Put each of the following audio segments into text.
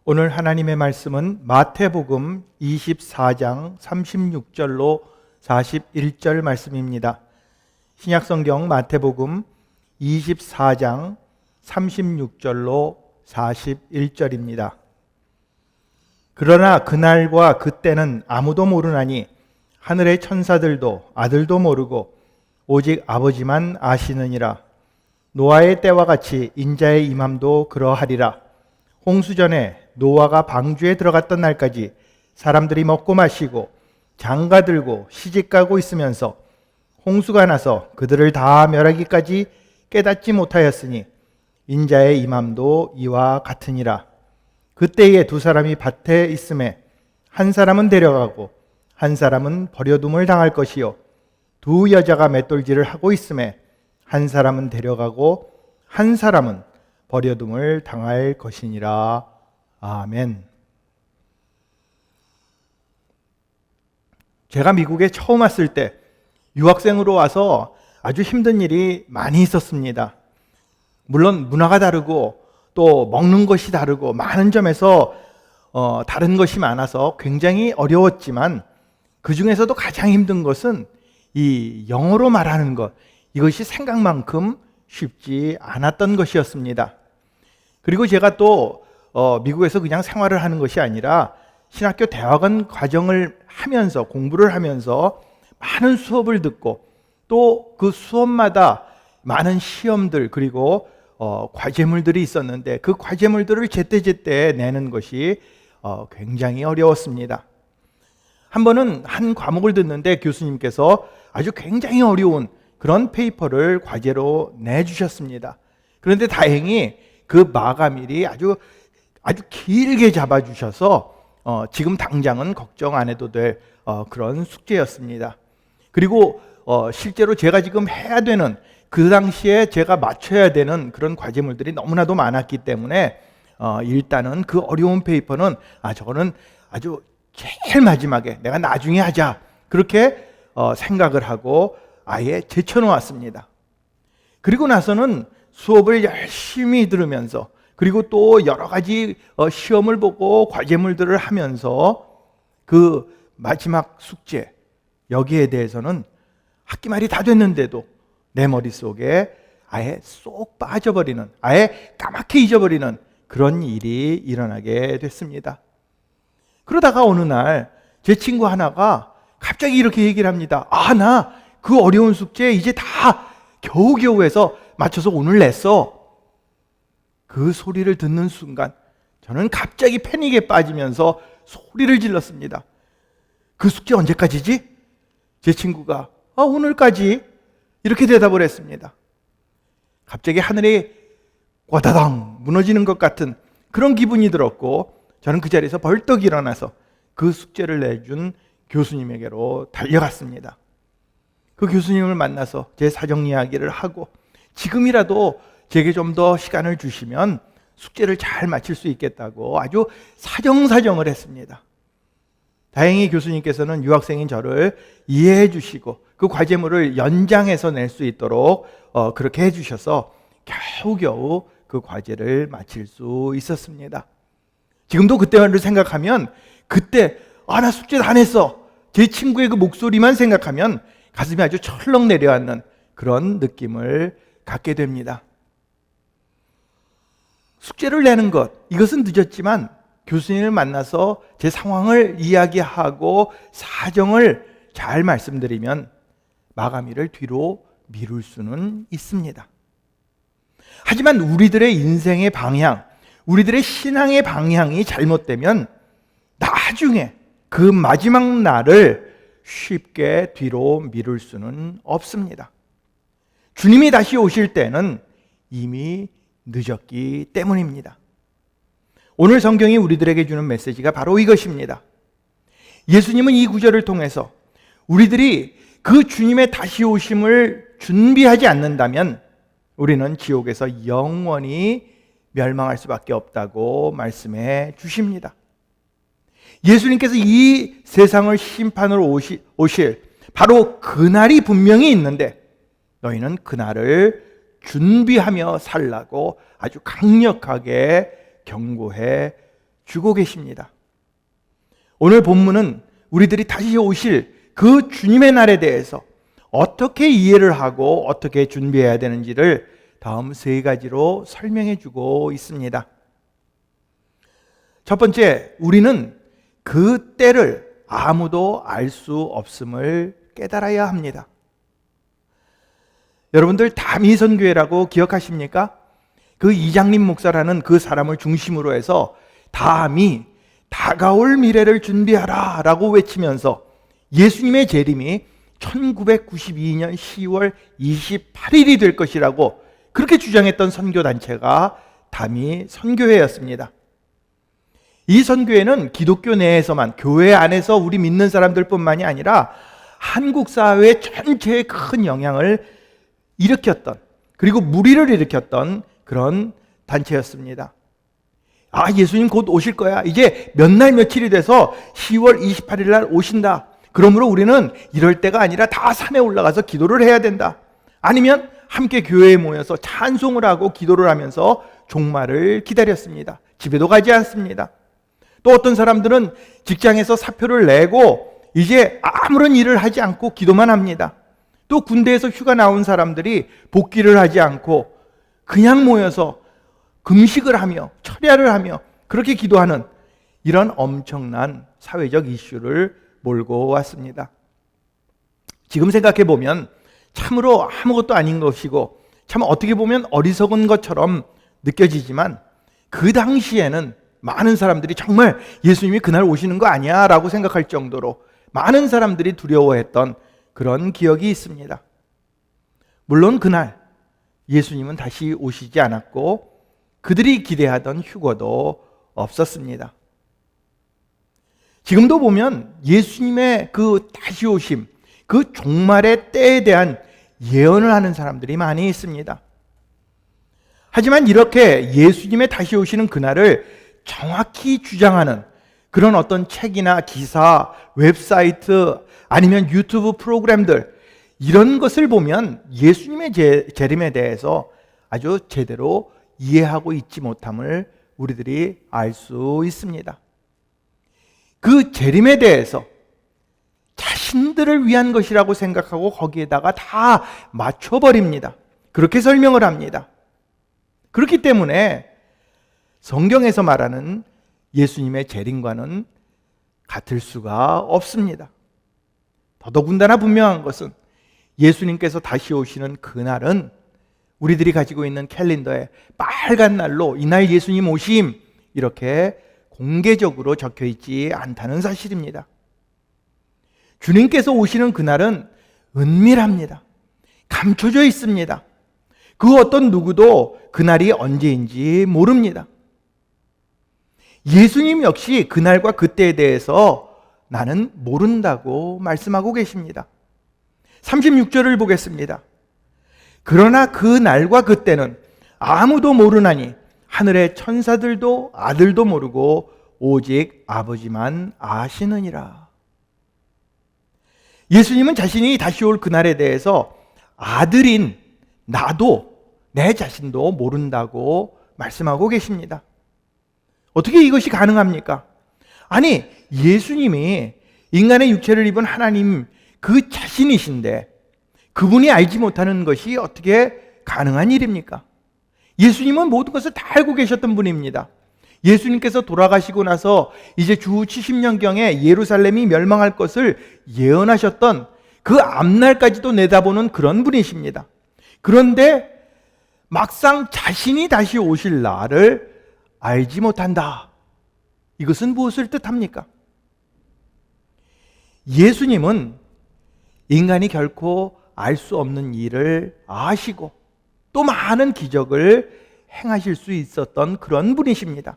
오늘 하나님의 말씀은 마태복음 24장 36절로 41절 말씀입니다. 신약성경 마태복음 24장 36절로 41절입니다. 그러나 그날과 그때는 아무도 모르나니 하늘의 천사들도 아들도 모르고 오직 아버지만 아시느니라. 노아의 때와 같이 인자의 임함도 그러하리라. 홍수전에 노아가 방주에 들어갔던 날까지 사람들이 먹고 마시고 장가들고 시집가고 있으면서 홍수가 나서 그들을 다 멸하기까지 깨닫지 못하였으니 인자의 임함도 이와 같으니라. 그때에 두 사람이 밭에 있음에 한 사람은 데려가고 한 사람은 버려둠을 당할 것이요, 두 여자가 맷돌질을 하고 있음에 한 사람은 데려가고 한 사람은 버려둠을 당할 것이니라. 아멘. 제가 미국에 처음 왔을 때 유학생으로 와서 아주 힘든 일이 많이 있었습니다. 물론 문화가 다르고 또 먹는 것이 다르고 많은 점에서 다른 것이 많아서 굉장히 어려웠지만, 그 중에서도 가장 힘든 것은 이 영어로 말하는 것, 이것이 생각만큼 쉽지 않았던 것이었습니다. 그리고 제가 또 미국에서 그냥 생활을 하는 것이 아니라 신학교 대학원 과정을 하면서 공부를 하면서 많은 수업을 듣고 또 그 수업마다 많은 시험들 그리고 과제물들이 있었는데 그 과제물들을 제때제때 내는 것이 굉장히 어려웠습니다. 한 번은 한 과목을 듣는데 교수님께서 아주 굉장히 어려운 그런 페이퍼를 과제로 내주셨습니다. 그런데 다행히 그 마감일이 아주 길게 잡아주셔서 지금 당장은 걱정 안 해도 될 그런 숙제였습니다. 그리고 실제로 제가 지금 해야 되는, 그 당시에 제가 맞춰야 되는 그런 과제물들이 너무나도 많았기 때문에 일단은 그 어려운 페이퍼는 저거는 아주 제일 마지막에 내가 나중에 하자, 그렇게 생각을 하고 아예 제쳐놓았습니다. 그리고 나서는 수업을 열심히 들으면서 그리고 또 여러 가지 시험을 보고 과제물들을 하면서 그 마지막 숙제, 여기에 대해서는 학기 말이 다 됐는데도 내 머릿속에 아예 쏙 빠져버리는, 아예 까맣게 잊어버리는 그런 일이 일어나게 됐습니다. 그러다가 어느 날 제 친구 하나가 갑자기 이렇게 얘기를 합니다. 나 그 어려운 숙제 이제 다 겨우겨우 해서 맞춰서 오늘 냈어. 그 소리를 듣는 순간 저는 갑자기 패닉에 빠지면서 소리를 질렀습니다. 그 숙제 언제까지지? 제 친구가 오늘까지, 이렇게 대답을 했습니다. 갑자기 하늘이 와다당 무너지는 것 같은 그런 기분이 들었고, 저는 그 자리에서 벌떡 일어나서 그 숙제를 내준 교수님에게로 달려갔습니다. 그 교수님을 만나서 제 사정 이야기를 하고, 지금이라도 제게 좀 더 시간을 주시면 숙제를 잘 마칠 수 있겠다고 아주 사정사정을 했습니다. 다행히 교수님께서는 유학생인 저를 이해해 주시고 그 과제물을 연장해서 낼 수 있도록 그렇게 해주셔서 겨우겨우 그 과제를 마칠 수 있었습니다. 지금도 그때를 생각하면, 그때 나 숙제 다 냈어, 제 친구의 그 목소리만 생각하면 가슴이 아주 철렁 내려앉는 그런 느낌을 갖게 됩니다. 숙제를 내는 것, 이것은 늦었지만 교수님을 만나서 제 상황을 이야기하고 사정을 잘 말씀드리면 마감일을 뒤로 미룰 수는 있습니다. 하지만 우리들의 인생의 방향, 우리들의 신앙의 방향이 잘못되면 나중에 그 마지막 날을 쉽게 뒤로 미룰 수는 없습니다. 주님이 다시 오실 때는 이미 늦었기 때문입니다. 오늘 성경이 우리들에게 주는 메시지가 바로 이것입니다. 예수님은 이 구절을 통해서 우리들이 그 주님의 다시 오심을 준비하지 않는다면 우리는 지옥에서 영원히 멸망할 수밖에 없다고 말씀해 주십니다. 예수님께서 이 세상을 심판으로 오실 바로 그날이 분명히 있는데, 너희는 그날을 준비하며 살라고 아주 강력하게 경고해 주고 계십니다. 오늘 본문은 우리들이 다시 오실 그 주님의 날에 대해서 어떻게 이해를 하고 어떻게 준비해야 되는지를 다음 세 가지로 설명해 주고 있습니다. 첫 번째, 우리는 그 때를 아무도 알 수 없음을 깨달아야 합니다. 여러분들 다미선교회라고 기억하십니까? 그 이장림 목사라는 그 사람을 중심으로 해서 다미, 다가올 미래를 준비하라 라고 외치면서 예수님의 재림이 1992년 10월 28일이 될 것이라고 그렇게 주장했던 선교단체가 다미 선교회였습니다. 이 선교회는 기독교 내에서만, 교회 안에서 우리 믿는 사람들 뿐만이 아니라 한국 사회 전체에 큰 영향을 일으켰던, 그리고 무리를 일으켰던 그런 단체였습니다. 아, 예수님 곧 오실 거야. 이제 몇 날 며칠이 돼서 10월 28일 날 오신다. 그러므로 우리는 이럴 때가 아니라 다 산에 올라가서 기도를 해야 된다. 아니면 함께 교회에 모여서 찬송을 하고 기도를 하면서 종말을 기다렸습니다. 집에도 가지 않습니다. 또 어떤 사람들은 직장에서 사표를 내고 이제 아무런 일을 하지 않고 기도만 합니다. 또 군대에서 휴가 나온 사람들이 복귀를 하지 않고 그냥 모여서 금식을 하며 철야를 하며 그렇게 기도하는 이런 엄청난 사회적 이슈를 몰고 왔습니다. 지금 생각해 보면 참으로 아무것도 아닌 것이고 참 어떻게 보면 어리석은 것처럼 느껴지지만 그 당시에는 많은 사람들이 정말 예수님이 그날 오시는 거 아니야 라고 생각할 정도로 많은 사람들이 두려워했던 그런 기억이 있습니다. 물론 그날 예수님은 다시 오시지 않았고 그들이 기대하던 휴거도 없었습니다. 지금도 보면 예수님의 그 다시 오심, 그 종말의 때에 대한 예언을 하는 사람들이 많이 있습니다. 하지만 이렇게 예수님의 다시 오시는 그날을 정확히 주장하는 그런 어떤 책이나 기사, 웹사이트, 아니면 유튜브 프로그램들, 이런 것을 보면 예수님의 재림에 대해서 아주 제대로 이해하고 있지 못함을 우리들이 알 수 있습니다. 그 재림에 대해서 자신들을 위한 것이라고 생각하고 거기에다가 다 맞춰버립니다. 그렇게 설명을 합니다. 그렇기 때문에 성경에서 말하는 예수님의 재림과는 같을 수가 없습니다. 더더군다나 분명한 것은 예수님께서 다시 오시는 그날은 우리들이 가지고 있는 캘린더에 빨간 날로 이날 예수님 오심 이렇게 공개적으로 적혀 있지 않다는 사실입니다. 주님께서 오시는 그날은 은밀합니다. 감춰져 있습니다. 그 어떤 누구도 그날이 언제인지 모릅니다. 예수님 역시 그날과 그때에 대해서 나는 모른다고 말씀하고 계십니다. 36절을 보겠습니다. 그러나 그 날과 그때는 아무도 모르나니 하늘의 천사들도 아들도 모르고 오직 아버지만 아시느니라. 예수님은 자신이 다시 올 그날에 대해서 아들인 나도 내 자신도 모른다고 말씀하고 계십니다. 어떻게 이것이 가능합니까? 아니, 예수님이 인간의 육체를 입은 하나님 그 자신이신데 그분이 알지 못하는 것이 어떻게 가능한 일입니까? 예수님은 모든 것을 다 알고 계셨던 분입니다. 예수님께서 돌아가시고 나서 이제 주후 70년경에 예루살렘이 멸망할 것을 예언하셨던 그 앞날까지도 내다보는 그런 분이십니다. 그런데 막상 자신이 다시 오실 날을 알지 못한다. 이것은 무엇을 뜻합니까? 예수님은 인간이 결코 알 수 없는 일을 아시고 또 많은 기적을 행하실 수 있었던 그런 분이십니다.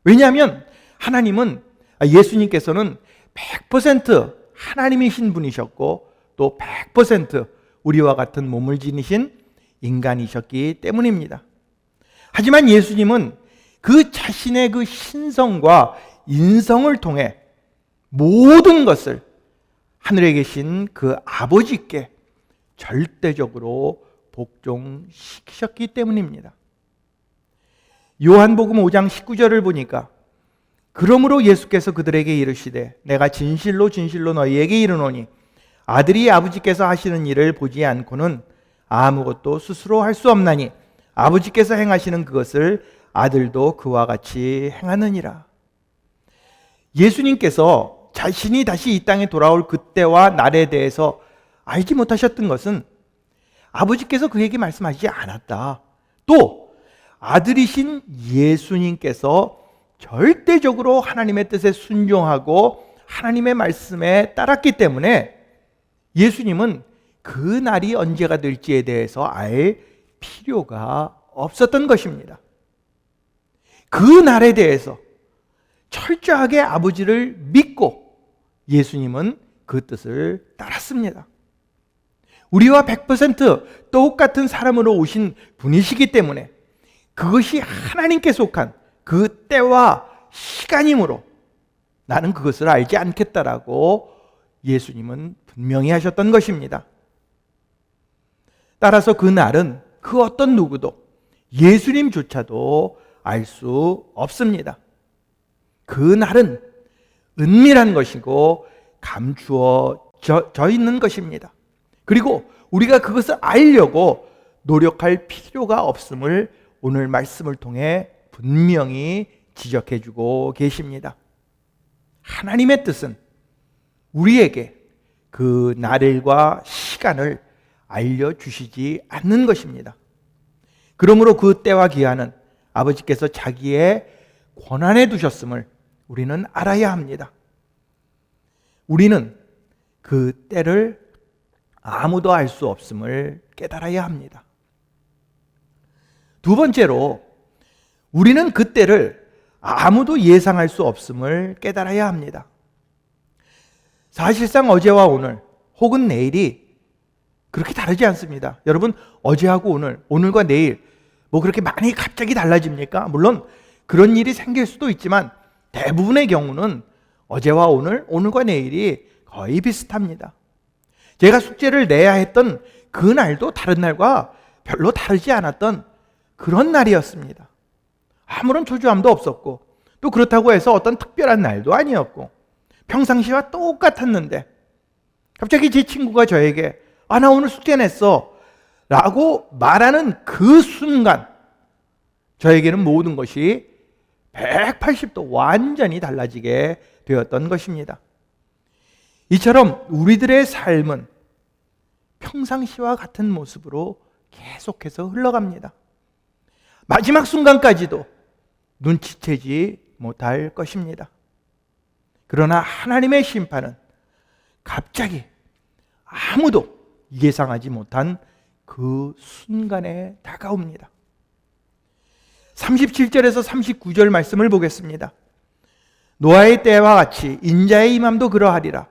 왜냐하면 하나님은, 예수님께서는 100% 하나님이신 분이셨고 또 100% 우리와 같은 몸을 지니신 인간이셨기 때문입니다. 하지만 예수님은 그 자신의 그 신성과 인성을 통해 모든 것을 하늘에 계신 그 아버지께 절대적으로 복종시키셨기 때문입니다. 요한복음 5장 19절을 보니까 그러므로 예수께서 그들에게 이르시되 내가 진실로 진실로 너희에게 이르노니 아들이 아버지께서 하시는 일을 보지 않고는 아무것도 스스로 할 수 없나니 아버지께서 행하시는 그것을 아들도 그와 같이 행하느니라. 예수님께서 자신이 다시 이 땅에 돌아올 그때와 날에 대해서 알지 못하셨던 것은 아버지께서 그에게 말씀하시지 않았다. 또 아들이신 예수님께서 절대적으로 하나님의 뜻에 순종하고 하나님의 말씀에 따랐기 때문에 예수님은 그 날이 언제가 될지에 대해서 알 필요가 없었던 것입니다. 그 날에 대해서 철저하게 아버지를 믿고 예수님은 그 뜻을 따랐습니다. 우리와 100% 똑같은 사람으로 오신 분이시기 때문에 그것이 하나님께 속한 그 때와 시간이므로 나는 그것을 알지 않겠다라고 예수님은 분명히 하셨던 것입니다. 따라서 그 날은 그 어떤 누구도 예수님조차도 알 수 없습니다. 그 날은 은밀한 것이고 감추어져 있는 것입니다. 그리고 우리가 그것을 알려고 노력할 필요가 없음을 오늘 말씀을 통해 분명히 지적해 주고 계십니다. 하나님의 뜻은 우리에게 그 날일과 시간을 알려주시지 않는 것입니다. 그러므로 그 때와 기한은 아버지께서 자기의 권한에 두셨음을 우리는 알아야 합니다. 우리는 그 때를 아무도 알 수 없음을 깨달아야 합니다. 두 번째로 우리는 그 때를 아무도 예상할 수 없음을 깨달아야 합니다. 사실상 어제와 오늘 혹은 내일이 그렇게 다르지 않습니다. 여러분, 어제하고 오늘, 오늘과 내일 뭐 그렇게 많이 갑자기 달라집니까? 물론 그런 일이 생길 수도 있지만 대부분의 경우는 어제와 오늘, 오늘과 내일이 거의 비슷합니다. 제가 숙제를 내야 했던 그 날도 다른 날과 별로 다르지 않았던 그런 날이었습니다. 아무런 초조함도 없었고 또 그렇다고 해서 어떤 특별한 날도 아니었고 평상시와 똑같았는데 갑자기 제 친구가 저에게 나 오늘 숙제 냈어 라고 말하는 그 순간 저에게는 모든 것이 180도 완전히 달라지게 되었던 것입니다. 이처럼 우리들의 삶은 평상시와 같은 모습으로 계속해서 흘러갑니다. 마지막 순간까지도 눈치채지 못할 것입니다. 그러나 하나님의 심판은 갑자기 아무도 예상하지 못한 그 순간에 다가옵니다. 37절에서 39절 말씀을 보겠습니다. 노아의 때와 같이 인자의 임함도 그러하리라.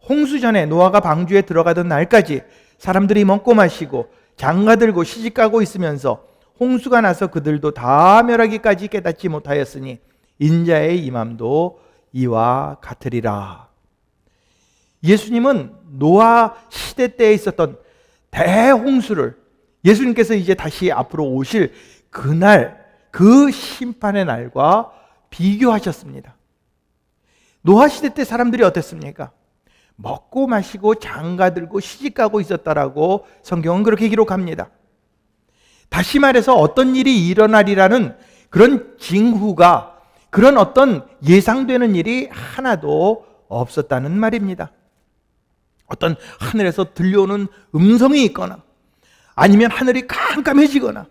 홍수 전에 노아가 방주에 들어가던 날까지 사람들이 먹고 마시고 장가들고 시집가고 있으면서 홍수가 나서 그들도 다 멸하기까지 깨닫지 못하였으니 인자의 임함도 이와 같으리라. 예수님은 노아 시대 때에 있었던 대홍수를 예수님께서 이제 다시 앞으로 오실 그날, 그 심판의 날과 비교하셨습니다. 노아 시대 때 사람들이 어땠습니까? 먹고 마시고 장가들고 시집가고 있었다라고 성경은 그렇게 기록합니다. 다시 말해서 어떤 일이 일어나리라는 그런 징후가, 그런 어떤 예상되는 일이 하나도 없었다는 말입니다. 어떤 하늘에서 들려오는 음성이 있거나 아니면 하늘이 깜깜해지거나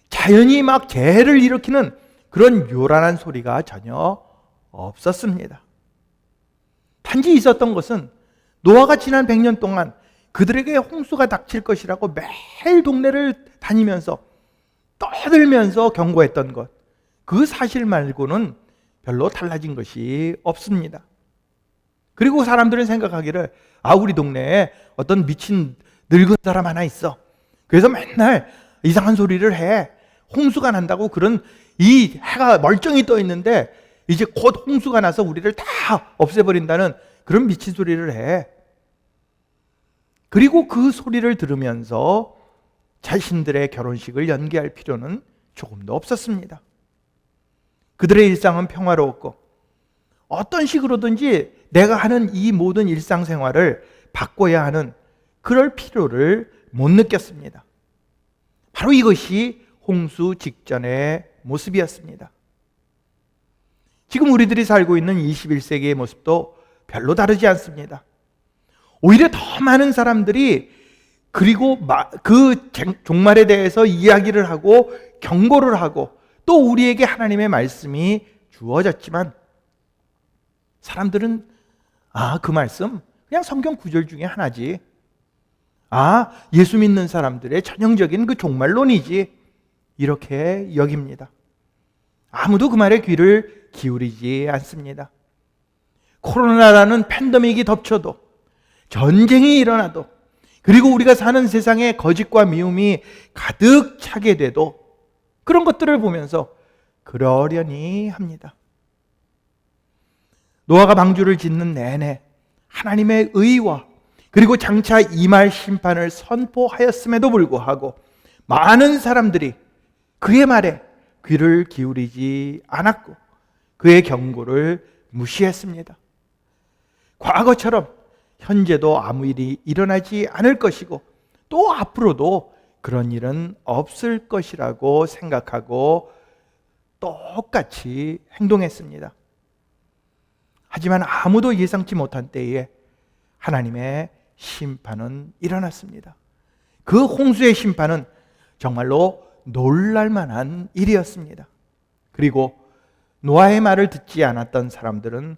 자연이 막 재해를 일으키는 그런 요란한 소리가 전혀 없었습니다. 단지 있었던 것은 노아가 지난 100년 동안 그들에게 홍수가 닥칠 것이라고 매일 동네를 다니면서 떠들면서 경고했던 것, 그 사실 말고는 별로 달라진 것이 없습니다. 그리고 사람들은 생각하기를 우리 동네에 어떤 미친 늙은 사람 하나 있어. 그래서 맨날 이상한 소리를 해. 홍수가 난다고 그런 이 해가 멀쩡히 떠 있는데 이제 곧 홍수가 나서 우리를 다 없애버린다는 그런 미친 소리를 해. 그리고 그 소리를 들으면서 자신들의 결혼식을 연기할 필요는 조금도 없었습니다. 그들의 일상은 평화로웠고 어떤 식으로든지 내가 하는 이 모든 일상생활을 바꿔야 하는 그럴 필요를 못 느꼈습니다. 바로 이것이 홍수 직전의 모습이었습니다. 지금 우리들이 살고 있는 21세기의 모습도 별로 다르지 않습니다. 오히려 더 많은 사람들이 그리고 그 종말에 대해서 이야기를 하고 경고를 하고 또 우리에게 하나님의 말씀이 주어졌지만 사람들은 그 말씀 그냥 성경 구절 중에 하나지. 예수 믿는 사람들의 전형적인 그 종말론이지. 이렇게 여깁니다. 아무도 그 말에 귀를 기울이지 않습니다. 코로나라는 팬데믹이 덮쳐도 전쟁이 일어나도 그리고 우리가 사는 세상에 거짓과 미움이 가득 차게 돼도 그런 것들을 보면서 그러려니 합니다. 노아가 방주를 짓는 내내 하나님의 의와 그리고 장차 임할 심판을 선포하였음에도 불구하고 많은 사람들이 그의 말에 귀를 기울이지 않았고 그의 경고를 무시했습니다. 과거처럼 현재도 아무 일이 일어나지 않을 것이고 또 앞으로도 그런 일은 없을 것이라고 생각하고 똑같이 행동했습니다. 하지만 아무도 예상치 못한 때에 하나님의 심판은 일어났습니다. 그 홍수의 심판은 정말로 놀랄만한 일이었습니다. 그리고 노아의 말을 듣지 않았던 사람들은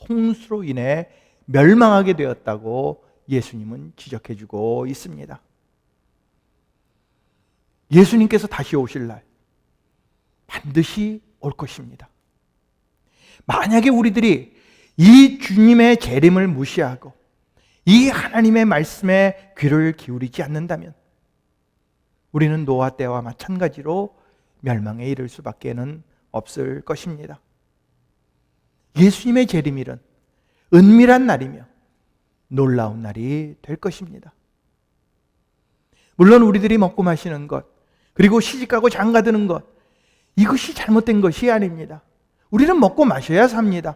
홍수로 인해 멸망하게 되었다고 예수님은 지적해주고 있습니다. 예수님께서 다시 오실 날 반드시 올 것입니다. 만약에 우리들이 이 주님의 재림을 무시하고 이 하나님의 말씀에 귀를 기울이지 않는다면 우리는 노아 때와 마찬가지로 멸망에 이를 수밖에는 없을 것입니다. 예수님의 재림일은 은밀한 날이며 놀라운 날이 될 것입니다. 물론 우리들이 먹고 마시는 것 그리고 시집가고 장가드는 것 이것이 잘못된 것이 아닙니다. 우리는 먹고 마셔야 삽니다.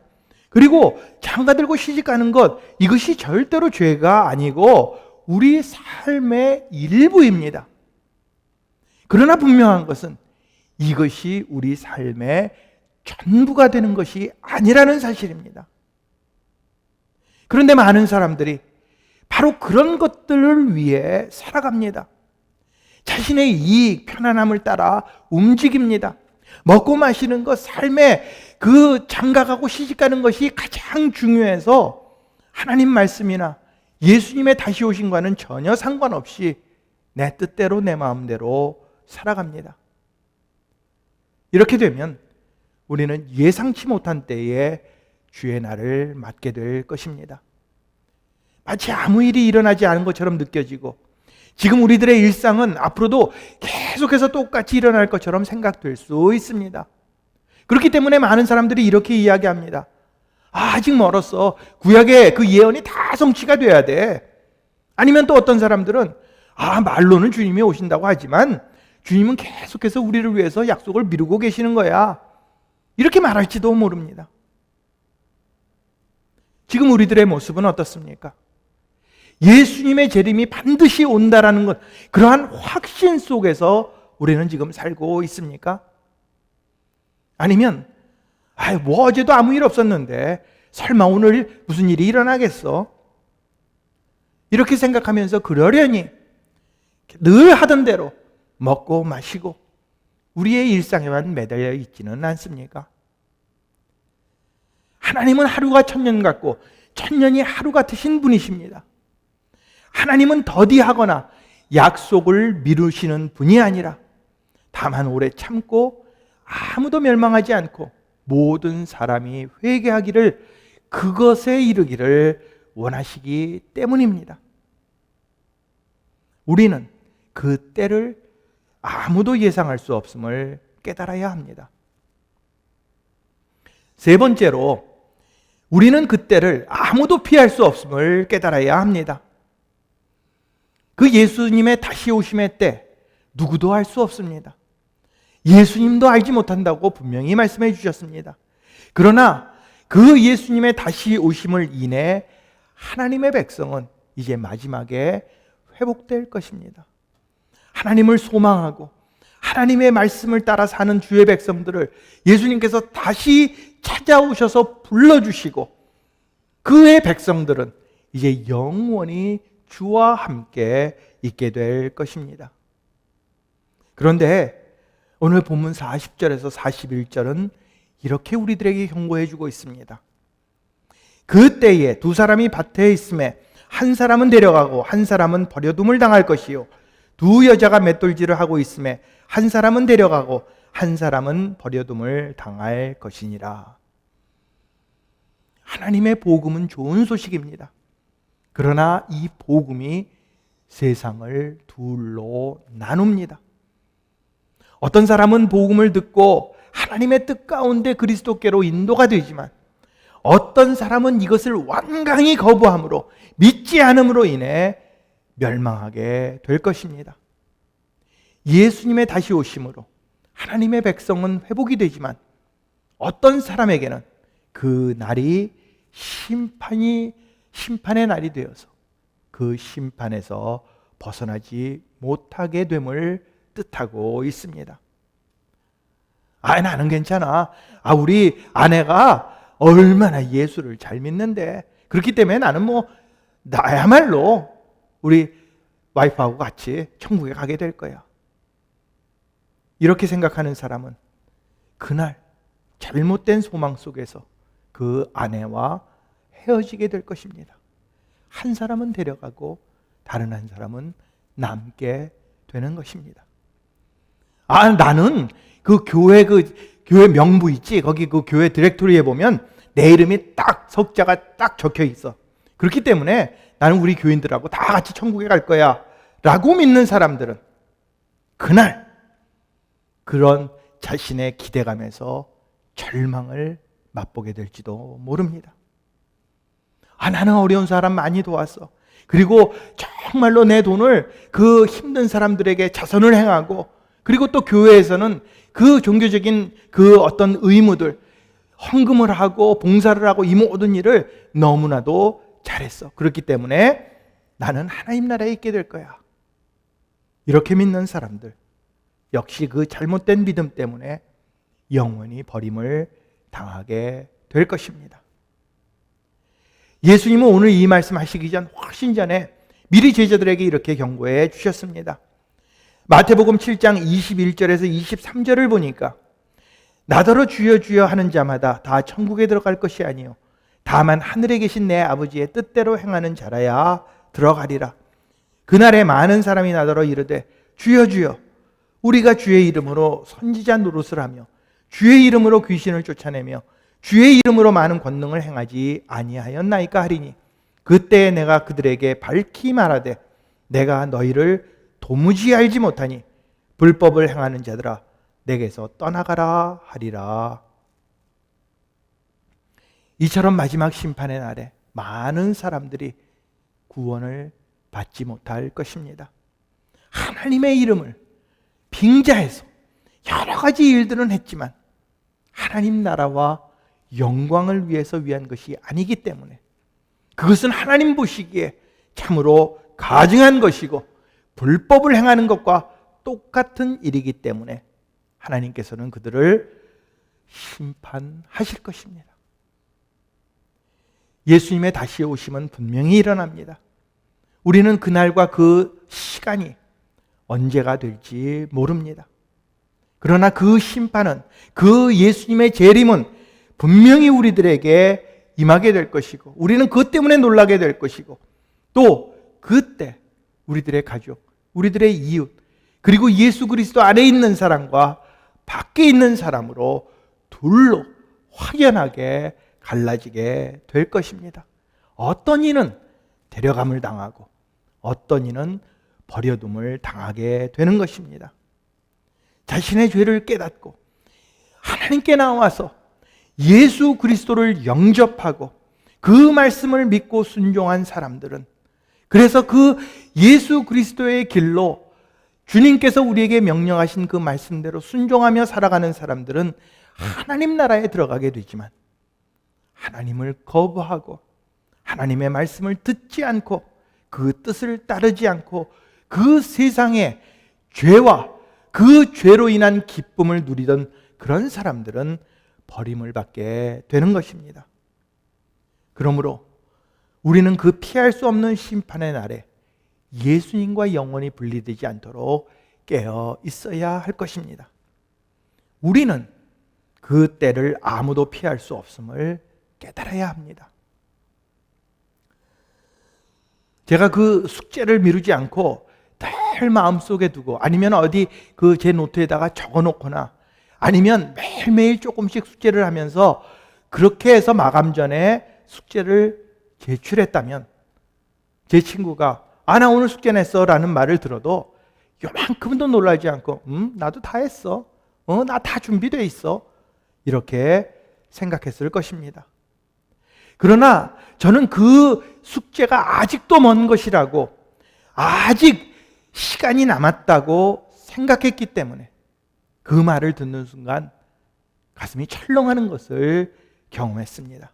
그리고 장가들고 시집가는 것 이것이 절대로 죄가 아니고 우리 삶의 일부입니다. 그러나 분명한 것은 이것이 우리 삶의 전부가 되는 것이 아니라는 사실입니다. 그런데 많은 사람들이 바로 그런 것들을 위해 살아갑니다. 자신의 이익, 편안함을 따라 움직입니다. 먹고 마시는 것, 삶에 그 장가가고 시집가는 것이 가장 중요해서 하나님 말씀이나 예수님의 다시 오심과는 전혀 상관없이 내 뜻대로 내 마음대로 살아갑니다. 이렇게 되면 우리는 예상치 못한 때에 주의 날을 맞게 될 것입니다. 마치 아무 일이 일어나지 않은 것처럼 느껴지고 지금 우리들의 일상은 앞으로도 계속해서 똑같이 일어날 것처럼 생각될 수 있습니다. 그렇기 때문에 많은 사람들이 이렇게 이야기합니다. 아직 멀었어. 구약의 그 예언이 다 성취가 돼야 돼. 아니면 또 어떤 사람들은 말로는 주님이 오신다고 하지만 주님은 계속해서 우리를 위해서 약속을 미루고 계시는 거야. 이렇게 말할지도 모릅니다. 지금 우리들의 모습은 어떻습니까? 예수님의 재림이 반드시 온다라는 것, 그러한 확신 속에서 우리는 지금 살고 있습니까? 아니면 어제도 아무 일 없었는데 설마 오늘 무슨 일이 일어나겠어? 이렇게 생각하면서 그러려니 늘 하던 대로 먹고 마시고 우리의 일상에만 매달려 있지는 않습니까? 하나님은 하루가 천년 같고 천년이 하루 같으신 분이십니다. 하나님은 더디하거나 약속을 미루시는 분이 아니라 다만 오래 참고 아무도 멸망하지 않고 모든 사람이 회개하기를 그것에 이르기를 원하시기 때문입니다. 우리는 그 때를 아무도 예상할 수 없음을 깨달아야 합니다. 세 번째로 우리는 그 때를 아무도 피할 수 없음을 깨달아야 합니다. 그 예수님의 다시 오심의 때 누구도 알 수 없습니다. 예수님도 알지 못한다고 분명히 말씀해 주셨습니다. 그러나 그 예수님의 다시 오심을 인해 하나님의 백성은 이제 마지막에 회복될 것입니다. 하나님을 소망하고 하나님의 말씀을 따라 사는 주의 백성들을 예수님께서 다시 찾아오셔서 불러주시고 그의 백성들은 이제 영원히 주와 함께 있게 될 것입니다. 그런데 오늘 본문 40절에서 41절은 이렇게 우리들에게 경고해 주고 있습니다. 그때에 두 사람이 밭에 있음에 한 사람은 데려가고 한 사람은 버려둠을 당할 것이요 두 여자가 맷돌질을 하고 있음에 한 사람은 데려가고 한 사람은 버려둠을 당할 것이니라. 하나님의 복음은 좋은 소식입니다. 그러나 이 복음이 세상을 둘로 나눕니다. 어떤 사람은 복음을 듣고 하나님의 뜻 가운데 그리스도께로 인도가 되지만 어떤 사람은 이것을 완강히 거부함으로 믿지 않음으로 인해 멸망하게 될 것입니다. 예수님의 다시 오심으로 하나님의 백성은 회복이 되지만 어떤 사람에게는 그 날이 심판의 날이 되어서 그 심판에서 벗어나지 못하게 됨을 뜻하고 있습니다. 나는 괜찮아. 우리 아내가 얼마나 예수를 잘 믿는데 그렇기 때문에 나는 나야말로 우리 와이프하고 같이 천국에 가게 될 거야. 이렇게 생각하는 사람은 그날 잘못된 소망 속에서 그 아내와 헤어지게 될 것입니다. 한 사람은 데려가고 다른 한 사람은 남게 되는 것입니다. 나는 그 교회 명부 있지? 거기 그 교회 디렉토리에 보면 내 이름이 딱 석자가 딱 적혀 있어. 그렇기 때문에 나는 우리 교인들하고 다 같이 천국에 갈 거야 라고 믿는 사람들은 그날 그런 자신의 기대감에서 절망을 맛보게 될지도 모릅니다. 나는 어려운 사람 많이 도왔어. 그리고 정말로 내 돈을 그 힘든 사람들에게 자선을 행하고 그리고 또 교회에서는 그 종교적인 그 어떤 의무들 헌금을 하고 봉사를 하고 이 모든 일을 너무나도 잘했어. 그렇기 때문에 나는 하나님 나라에 있게 될 거야. 이렇게 믿는 사람들 역시 그 잘못된 믿음 때문에 영원히 버림을 당하게 될 것입니다. 예수님은 오늘 이 말씀 하시기 전 훨씬 전에 미리 제자들에게 이렇게 경고해 주셨습니다. 마태복음 7장 21절에서 23절을 보니까 나더러 주여 주여 하는 자마다 다 천국에 들어갈 것이 아니요 다만 하늘에 계신 내 아버지의 뜻대로 행하는 자라야 들어가리라. 그날에 많은 사람이 나더러 이르되 주여 주여 우리가 주의 이름으로 선지자 노릇을 하며 주의 이름으로 귀신을 쫓아내며 주의 이름으로 많은 권능을 행하지 아니하였나이까 하리니 그때 내가 그들에게 밝히 말하되 내가 너희를 도무지 알지 못하니 불법을 행하는 자들아 내게서 떠나가라 하리라. 이처럼 마지막 심판의 날에 많은 사람들이 구원을 받지 못할 것입니다. 하나님의 이름을 빙자해서 여러 가지 일들은 했지만 하나님 나라와 영광을 위해서 위한 것이 아니기 때문에 그것은 하나님 보시기에 참으로 가증한 것이고 불법을 행하는 것과 똑같은 일이기 때문에 하나님께서는 그들을 심판하실 것입니다. 예수님의 다시 오심은 분명히 일어납니다. 우리는 그날과 그 시간이 언제가 될지 모릅니다. 그러나 그 심판은 그 예수님의 재림은 분명히 우리들에게 임하게 될 것이고 우리는 그것 때문에 놀라게 될 것이고 또 그때 우리들의 가족, 우리들의 이웃 그리고 예수 그리스도 안에 있는 사람과 밖에 있는 사람으로 둘로 확연하게 갈라지게 될 것입니다. 어떤 이는 데려감을 당하고 어떤 이는 버려둠을 당하게 되는 것입니다. 자신의 죄를 깨닫고 하나님께 나와서 예수 그리스도를 영접하고 그 말씀을 믿고 순종한 사람들은 그래서 그 예수 그리스도의 길로 주님께서 우리에게 명령하신 그 말씀대로 순종하며 살아가는 사람들은 하나님 나라에 들어가게 되지만 하나님을 거부하고 하나님의 말씀을 듣지 않고 그 뜻을 따르지 않고 그 세상의 죄와 그 죄로 인한 기쁨을 누리던 그런 사람들은 버림을 받게 되는 것입니다. 그러므로 우리는 그 피할 수 없는 심판의 날에 예수님과 영원히 분리되지 않도록 깨어 있어야 할 것입니다. 우리는 그 때를 아무도 피할 수 없음을 깨달아야 합니다. 제가 그 숙제를 미루지 않고 늘 마음속에 두고 아니면 어디 그 제 노트에다가 적어놓거나 아니면 매일매일 조금씩 숙제를 하면서 그렇게 해서 마감 전에 숙제를 제출했다면 제 친구가 나 오늘 숙제 냈어 라는 말을 들어도 요만큼도 놀라지 않고 나도 다 했어. 나 다 준비되어 있어. 이렇게 생각했을 것입니다. 그러나 저는 그 숙제가 아직도 먼 것이라고 아직 시간이 남았다고 생각했기 때문에 그 말을 듣는 순간 가슴이 철렁하는 것을 경험했습니다.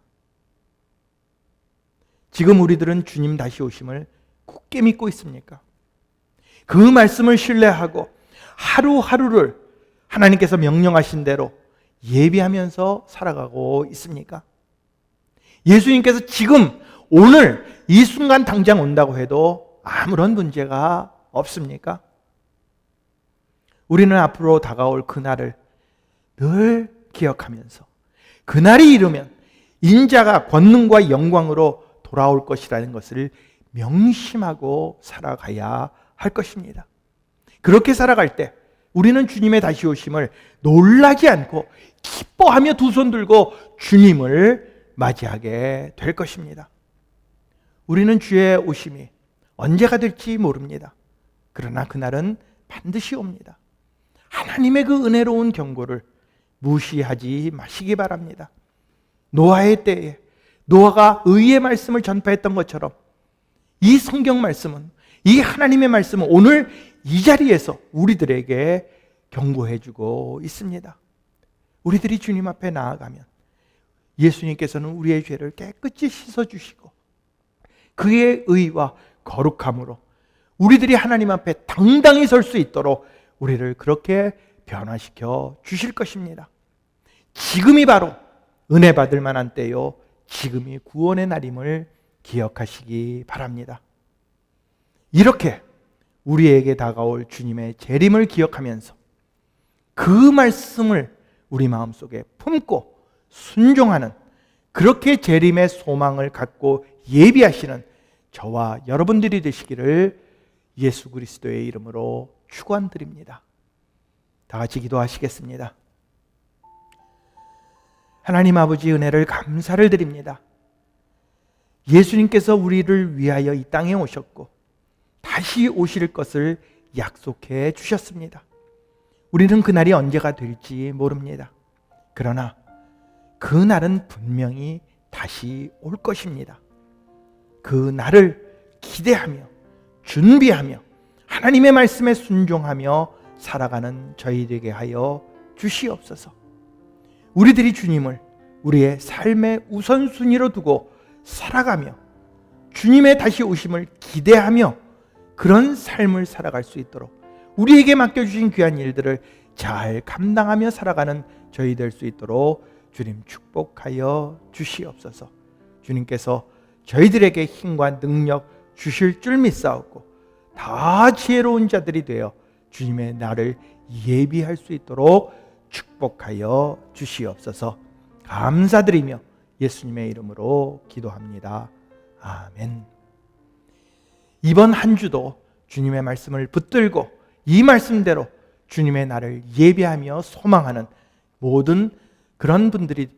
지금 우리들은 주님 다시 오심을 굳게 믿고 있습니까? 그 말씀을 신뢰하고 하루하루를 하나님께서 명령하신 대로 예비하면서 살아가고 있습니까? 예수님께서 지금 오늘 이 순간 당장 온다고 해도 아무런 문제가 없습니까? 우리는 앞으로 다가올 그날을 늘 기억하면서 그날이 이르면 인자가 권능과 영광으로 돌아올 것이라는 것을 명심하고 살아가야 할 것입니다. 그렇게 살아갈 때 우리는 주님의 다시 오심을 놀라지 않고 기뻐하며 두 손 들고 주님을 맞이하게 될 것입니다. 우리는 주의 오심이 언제가 될지 모릅니다. 그러나 그날은 반드시 옵니다. 하나님의 그 은혜로운 경고를 무시하지 마시기 바랍니다. 노아의 때에 노아가 의의 말씀을 전파했던 것처럼 이 성경 말씀은, 이 하나님의 말씀은 오늘 이 자리에서 우리들에게 경고해주고 있습니다. 우리들이 주님 앞에 나아가면 예수님께서는 우리의 죄를 깨끗이 씻어주시고 그의 의와 거룩함으로 우리들이 하나님 앞에 당당히 설 수 있도록 우리를 그렇게 변화시켜 주실 것입니다. 지금이 바로 은혜 받을 만한 때요, 지금이 구원의 날임을 기억하시기 바랍니다. 이렇게 우리에게 다가올 주님의 재림을 기억하면서 그 말씀을 우리 마음속에 품고 순종하는, 그렇게 재림의 소망을 갖고 예비하시는 저와 여러분들이 되시기를 예수 그리스도의 이름으로 축원드립니다. 다 같이 기도하시겠습니다. 하나님 아버지, 은혜를 감사를 드립니다. 예수님께서 우리를 위하여 이 땅에 오셨고 다시 오실 것을 약속해 주셨습니다. 우리는 그날이 언제가 될지 모릅니다. 그러나 그 날은 분명히 다시 올 것입니다. 그 날을 기대하며 준비하며 하나님의 말씀에 순종하며 살아가는 저희에게 하여 주시옵소서. 우리들이 주님을 우리의 삶의 우선순위로 두고 살아가며 주님의 다시 오심을 기대하며 그런 삶을 살아갈 수 있도록 우리에게 맡겨주신 귀한 일들을 잘 감당하며 살아가는 저희 될 수 있도록 주님 축복하여 주시옵소서. 주님께서 저희들에게 힘과 능력 주실 줄 믿사옵고 다 지혜로운 자들이 되어 주님의 날을 예비할 수 있도록 축복하여 주시옵소서. 감사드리며 예수님의 이름으로 기도합니다. 아멘. 이번 한 주도 주님의 말씀을 붙들고 이 말씀대로 주님의 날을 예비하며 소망하는 모든 그런 분들이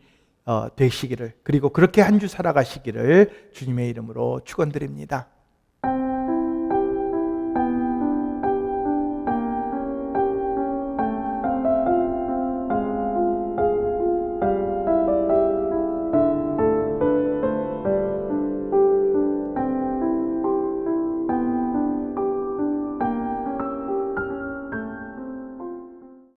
되시기를, 그리고 그렇게 한 주 살아가시기를 주님의 이름으로 축원드립니다.